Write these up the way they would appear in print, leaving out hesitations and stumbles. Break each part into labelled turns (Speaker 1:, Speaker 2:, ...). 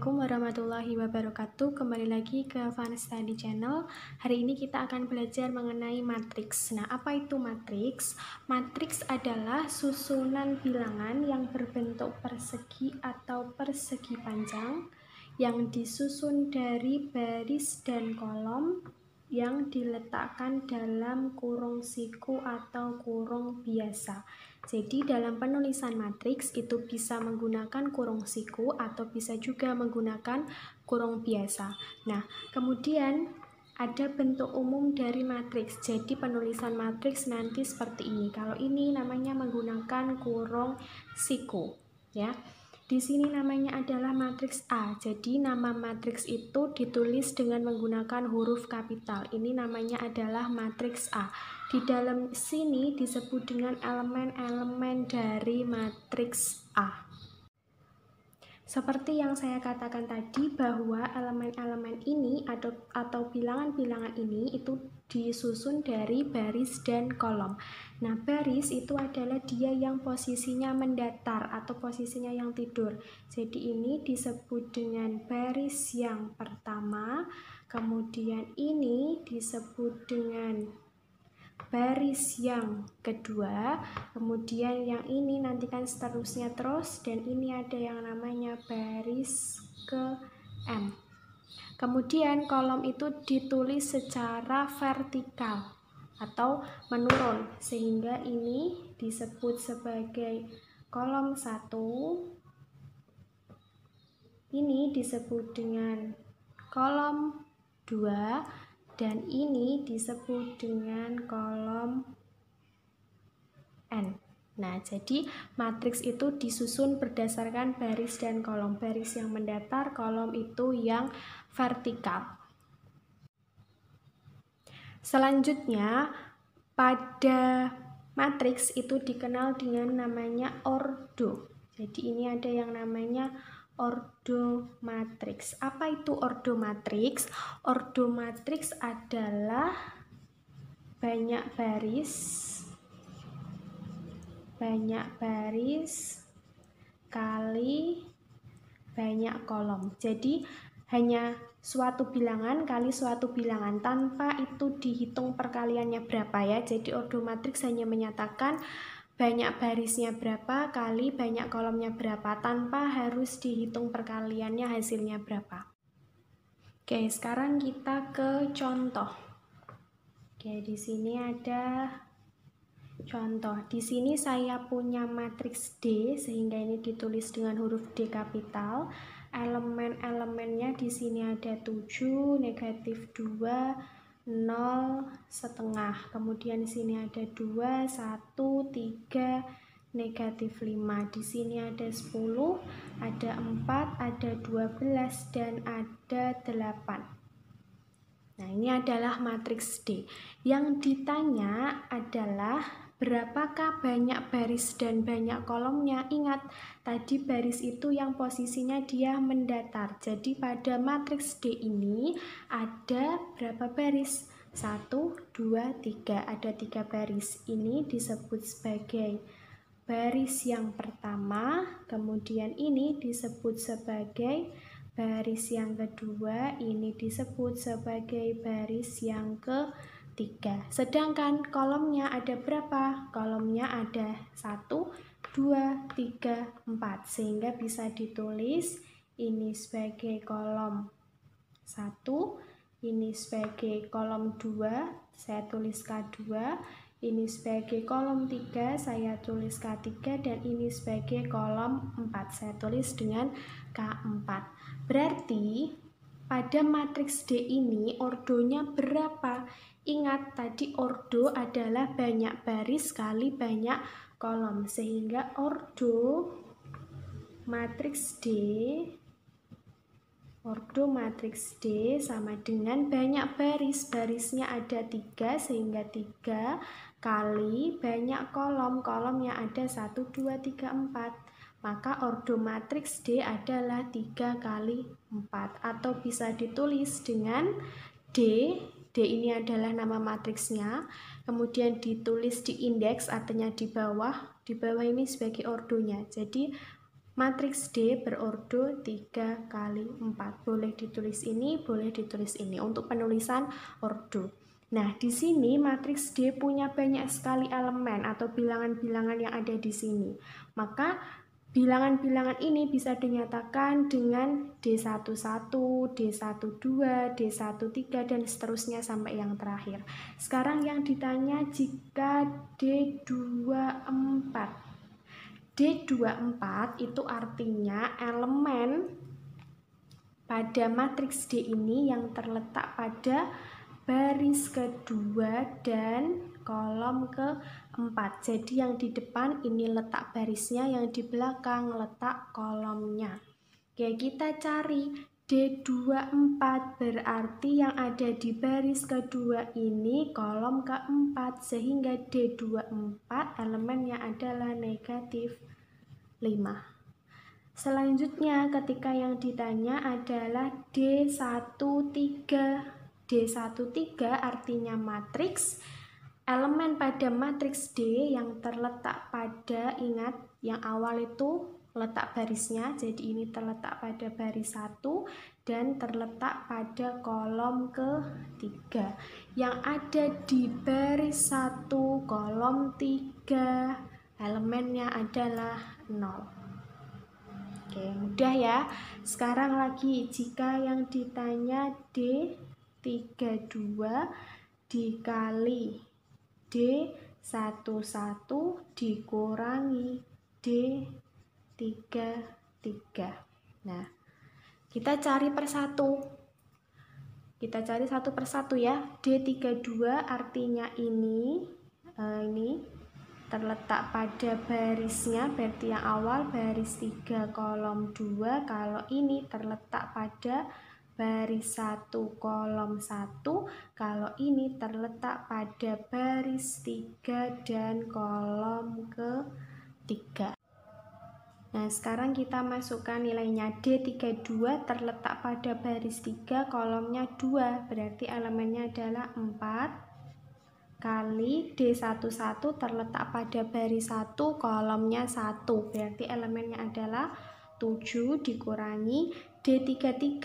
Speaker 1: Assalamualaikum warahmatullahi wabarakatuh. Kembali lagi ke Fun Study Channel. Hari ini kita akan belajar mengenai matriks. Nah, apa itu matriks? Matriks adalah susunan bilangan yang berbentuk persegi atau persegi panjang yang disusun dari baris dan kolom yang diletakkan dalam kurung siku atau kurung biasa. Jadi dalam penulisan matriks itu bisa menggunakan kurung siku atau bisa juga menggunakan kurung biasa. Nah, kemudian ada bentuk umum dari matriks. Jadi penulisan matriks nanti seperti ini. Kalau ini namanya menggunakan kurung siku, ya. Di sini namanya adalah matriks A. Jadi nama matriks itu ditulis dengan menggunakan huruf kapital. Ini namanya adalah matriks A. Di dalam sini disebut dengan elemen-elemen dari matriks A. Seperti yang saya katakan tadi bahwa elemen-elemen ini atau bilangan-bilangan ini itu disusun dari baris dan kolom. Nah, baris itu adalah dia yang posisinya mendatar atau posisinya yang tidur. Jadi ini disebut dengan baris yang pertama, kemudian ini disebut dengan baris yang kedua, kemudian yang ini nanti kan seterusnya terus, dan ini ada yang namanya baris ke M. Kemudian kolom itu ditulis secara vertikal atau menurun, sehingga ini disebut sebagai kolom 1, ini disebut dengan kolom 2, dan ini disebut dengan kolom N. Nah, jadi matriks itu disusun berdasarkan baris dan kolom. Baris yang mendatar, kolom itu yang vertikal. Selanjutnya, pada matriks itu dikenal dengan namanya ordo. Jadi ini ada yang namanya ordo matriks. Apa itu ordo matriks? Ordo matriks adalah banyak baris kali banyak kolom. Jadi hanya suatu bilangan kali suatu bilangan tanpa itu dihitung perkaliannya berapa, ya. Jadi ordo matriks hanya menyatakan banyak barisnya berapa kali banyak kolomnya berapa tanpa harus dihitung perkaliannya hasilnya berapa. Oke, sekarang kita ke contoh. Oke, di sini ada contoh. Di sini saya punya matriks D, sehingga ini ditulis dengan huruf D kapital. Elemen-elemennya di sini ada 7, negatif 2, 0, setengah. Kemudian di sini ada 2, 1, 3, negatif 5. Di sini ada 10, ada 4, ada 12, dan ada 8. Nah, ini adalah matriks D. Yang ditanya adalah berapakah banyak baris dan banyak kolomnya? Ingat, tadi baris itu yang posisinya dia mendatar. Jadi pada matriks D ini ada berapa baris? 1, 2, 3. Ada 3 baris. Ini disebut sebagai baris yang pertama, kemudian ini disebut sebagai baris yang kedua, ini disebut sebagai baris yang ketiga. Sedangkan kolomnya ada berapa? Kolomnya ada 1, 2, 3, 4. Sehingga bisa ditulis ini sebagai kolom 1, ini sebagai kolom 2, saya tulis K2, ini sebagai kolom 3, saya tulis K3, dan ini sebagai kolom 4, saya tulis dengan K4. Berarti pada matriks D ini ordonya berapa? Ingat, tadi ordo adalah banyak baris kali banyak kolom, sehingga ordo matriks D sama dengan banyak baris. Barisnya ada 3, sehingga 3 kali banyak kolom. Kolomnya ada 1, 2, 3, 4. Maka ordo matriks D adalah 3 kali 4. Atau bisa ditulis dengan D. D ini adalah nama matriksnya. Kemudian ditulis di indeks, artinya di bawah. Di bawah ini sebagai ordonya. Jadi Matriks D berordo 3 kali 4. Boleh ditulis ini, boleh ditulis ini untuk penulisan ordo. Nah, di sini matriks D punya banyak sekali elemen atau bilangan-bilangan yang ada di sini. Maka bilangan-bilangan ini bisa dinyatakan dengan D11, D12, D13, dan seterusnya sampai yang terakhir. Sekarang yang ditanya jika D24. D24 itu artinya elemen pada matriks D ini yang terletak pada baris kedua dan kolom keempat. Jadi yang di depan ini letak barisnya, yang di belakang letak kolomnya. Oke, kita cari D24, berarti yang ada di baris kedua ini kolom keempat, sehingga D24 elemennya adalah negatif 5. Selanjutnya ketika yang ditanya adalah D13. D13 artinya matriks. Elemen pada matriks D yang terletak pada, ingat yang awal itu letak barisnya, jadi ini terletak pada baris 1 dan terletak pada kolom ketiga. Yang ada di baris 1 kolom 3 elemennya adalah 0. Oke, mudah ya. Sekarang lagi jika yang ditanya D32 dikali D11 dikurangi D33. Nah, kita cari persatu. Kita cari satu persatu ya. D32 artinya ini terletak pada barisnya, berarti yang awal baris 3 kolom 2. Kalau ini terletak pada baris 1 kolom 1, kalau ini terletak pada baris 3 dan kolom ke-3. Nah, sekarang kita masukkan nilainya. D32 terletak pada baris 3 kolomnya 2, berarti elemennya adalah 4 kali D11 terletak pada baris 1 kolomnya 1, berarti elemennya adalah 7 dikurangi D33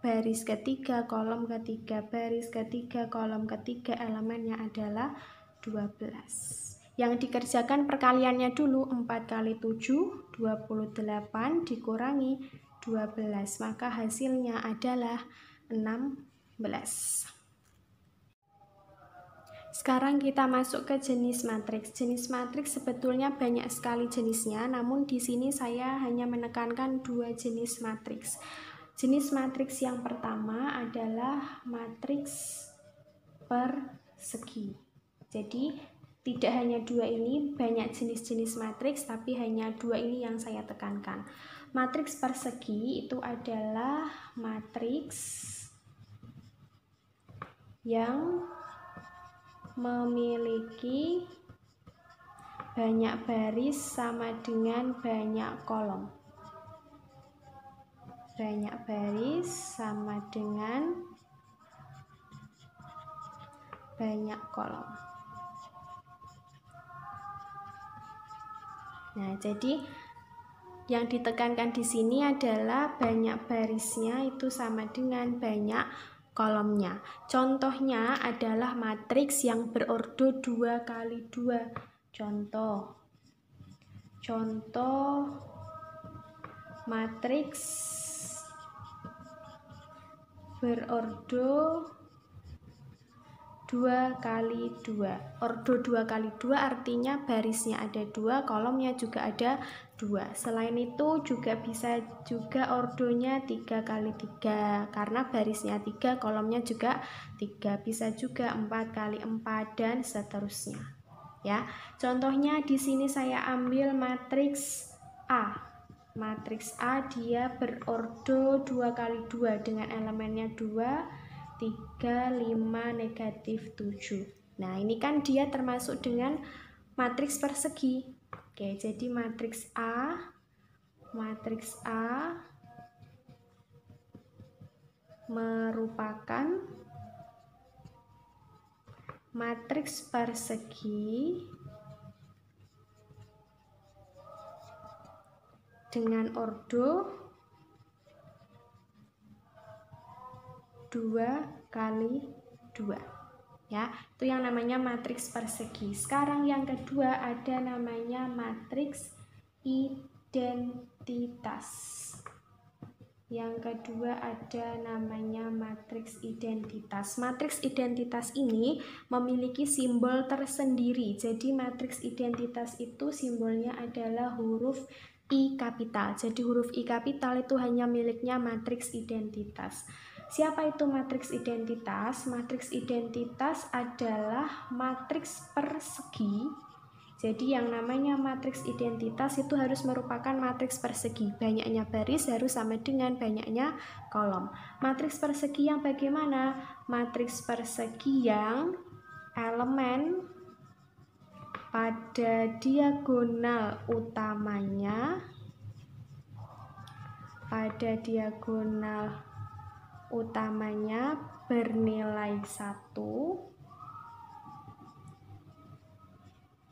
Speaker 1: baris ketiga kolom ketiga, baris ketiga kolom ketiga, elemennya adalah 12. Yang dikerjakan perkaliannya dulu, 4 kali 7 28 dikurangi 12, maka hasilnya adalah 16. Sekarang kita masuk ke jenis matriks. Jenis matriks sebetulnya banyak sekali jenisnya, namun di sini saya hanya menekankan 2 jenis matriks. Jenis matriks yang pertama adalah matriks persegi. Jadi tidak hanya 2 ini, banyak jenis-jenis matriks, tapi hanya 2 ini yang saya tekankan. Matriks persegi itu adalah matriks yang memiliki banyak baris sama dengan banyak kolom. Banyak baris sama dengan banyak kolom. Nah, jadi yang ditekankan di sini adalah banyak barisnya itu sama dengan banyak kolomnya. Contohnya adalah matriks yang berordo 2 kali 2. Contoh matriks berordo 2 kali 2. Ordo 2 kali 2 artinya barisnya ada 2, kolomnya juga ada 2. Selain itu juga bisa juga ordonya 3 kali 3 karena barisnya 3, kolomnya juga 3. Bisa juga 4 kali 4 dan seterusnya. Ya. Contohnya di sini saya ambil matriks A. Matriks A dia berordo 2 kali 2 dengan elemennya 2, 3, 5, negatif 7. Nah, ini kan dia termasuk dengan matriks persegi. Oke, jadi matriks A merupakan matriks persegi dengan ordo 2 kali 2 ya, itu yang namanya matriks persegi. Sekarang yang kedua ada namanya matriks identitas. Yang kedua ada namanya matriks identitas. Matriks identitas ini memiliki simbol tersendiri. Jadi matriks identitas itu simbolnya adalah huruf I kapital. Jadi huruf I kapital itu hanya miliknya matriks identitas. Siapa itu matriks identitas? Matriks identitas adalah matriks persegi. Jadi yang namanya matriks identitas itu harus merupakan matriks persegi. Banyaknya baris harus sama dengan banyaknya kolom. Matriks persegi yang bagaimana? Matriks persegi yang elemen pada diagonal utamanya bernilai 1.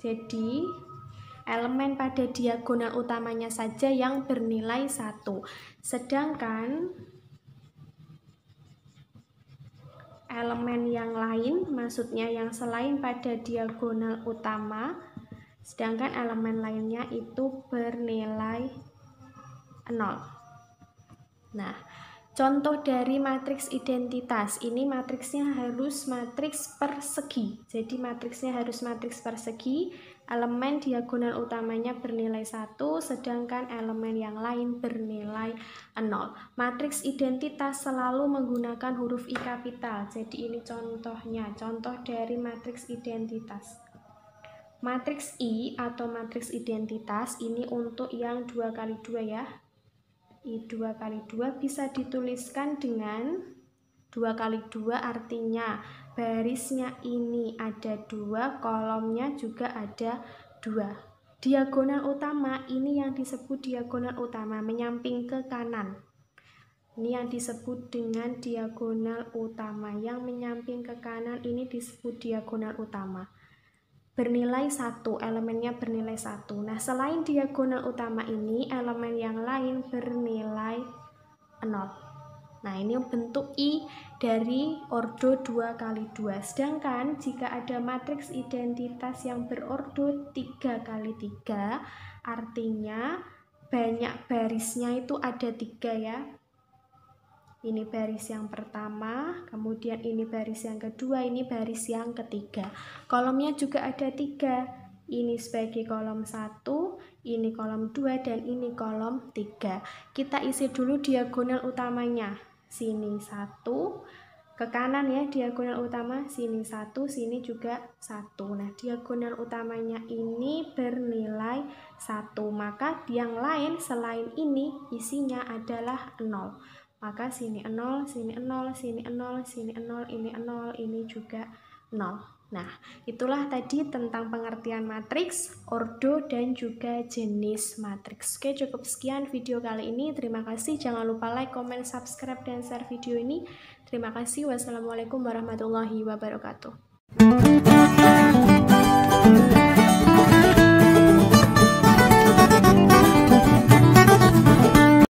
Speaker 1: Jadi elemen pada diagonal utamanya saja yang bernilai 1. Sedangkan elemen yang lain, maksudnya yang selain pada diagonal utama, sedangkan elemen lainnya itu bernilai 0. Nah, contoh dari matriks identitas, ini matriksnya harus matriks persegi. Jadi matriksnya harus matriks persegi, elemen diagonal utamanya bernilai 1, sedangkan elemen yang lain bernilai 0. Matriks identitas selalu menggunakan huruf I kapital. Jadi ini contohnya, contoh dari matriks identitas. Matriks I atau matriks identitas ini untuk yang 2 kali 2 ya. I 2 kali 2 bisa dituliskan dengan 2 kali 2 artinya barisnya ini ada 2, kolomnya juga ada 2. Diagonal utama ini yang disebut diagonal utama, menyamping ke kanan. Ini yang disebut dengan diagonal utama, yang menyamping ke kanan ini disebut diagonal utama. Bernilai 1, elemennya bernilai 1. Nah, selain diagonal utama ini, elemen yang lain bernilai 0. Nah, ini bentuk I dari ordo 2 kali 2. Sedangkan jika ada matriks identitas yang berordo 3 kali 3, artinya banyak barisnya itu ada 3 ya. Ini baris yang pertama, kemudian ini baris yang kedua, ini baris yang ketiga. Kolomnya juga ada 3. Ini sebagai kolom 1, ini kolom 2, dan ini kolom 3. Kita isi dulu diagonal utamanya. Sini 1, ke kanan ya diagonal utama, sini 1, sini juga 1. Nah, diagonal utamanya ini bernilai 1, maka yang lain selain ini isinya adalah 0. Maka sini 0, sini 0, sini 0, sini 0, ini 0, ini juga 0. Nah, itulah tadi tentang pengertian matriks, ordo, dan juga jenis matriks. Oke, cukup sekian video kali ini. Terima kasih. Jangan lupa like, comment, subscribe, dan share video ini. Terima kasih. Wassalamualaikum warahmatullahi wabarakatuh.